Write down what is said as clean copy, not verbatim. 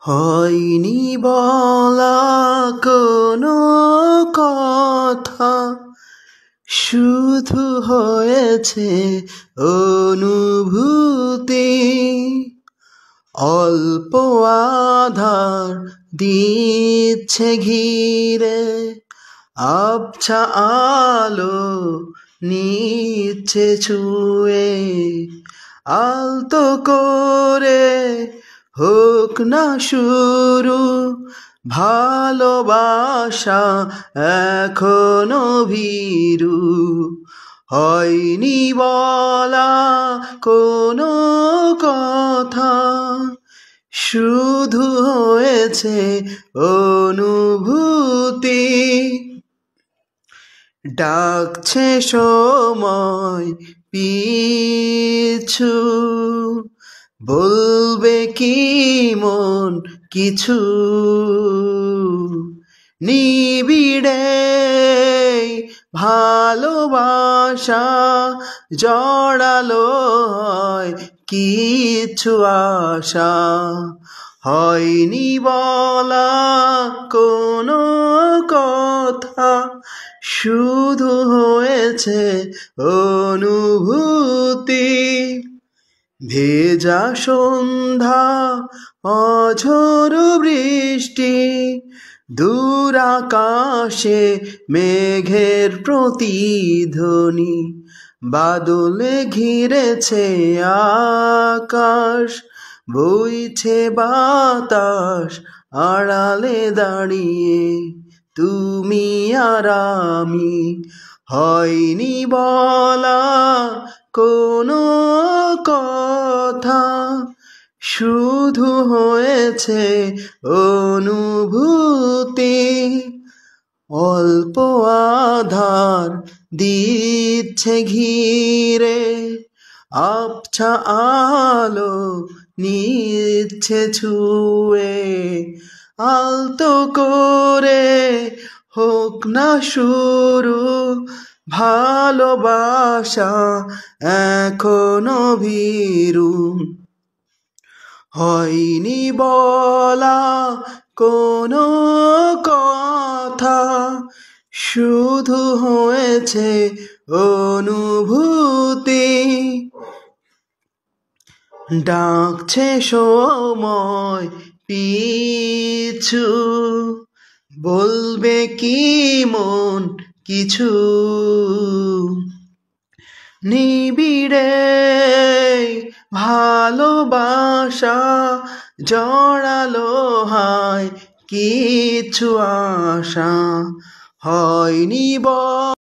হয়নি বলা কোনো কথা, শুধু হয়েছে অনুভূতি। অল্প আধার দিচ্ছে ঘিরে, আবছা আলো নিচ্ছে ছুঁয়ে। আলতো করে হোক না শুরু, ভালোবাসা এখনো ভীরু। হয়নি বলা কোনো কথা, শুধু হয়েছে অনুভূতি। ডাকছে সময় পিছু, বলবে কি মন কিছু। নিবিড়ে ভালোবাসা জড়ালো হয় কিছু আশা। হয়নি বলা কোনো কথা, শুধু হয়েছে অনুভূতি। ভেজা সন্ধ্যা, অঝোর বৃষ্টি, দূর আকাশে মেঘের প্রতিধ্বনি। বাদলে ঘিরেছে আকাশ, বইছে বাতাস আড়ালে দাঁড়িয়ে তুমি আর আমি। হয়নি বলা কোনো কথা, শুধু হয়েছে অনুভূতি। অল্প আধার দিচ্ছে ঘিরে, আবছা আলো নিচ্ছে ছুঁয়ে। আলতো করে হোক না শুরু, ভালোবাসা এখনো ভীরু। হয়নি বলা কোনো কথা, শুধু হয়েছে অনুভূতি। ডাকছে সময় পিছু, বলবে কি মন কিছু। নিবিড়ে ভালোবাসা জড়ালো হয় কিছু আশা। হয়নি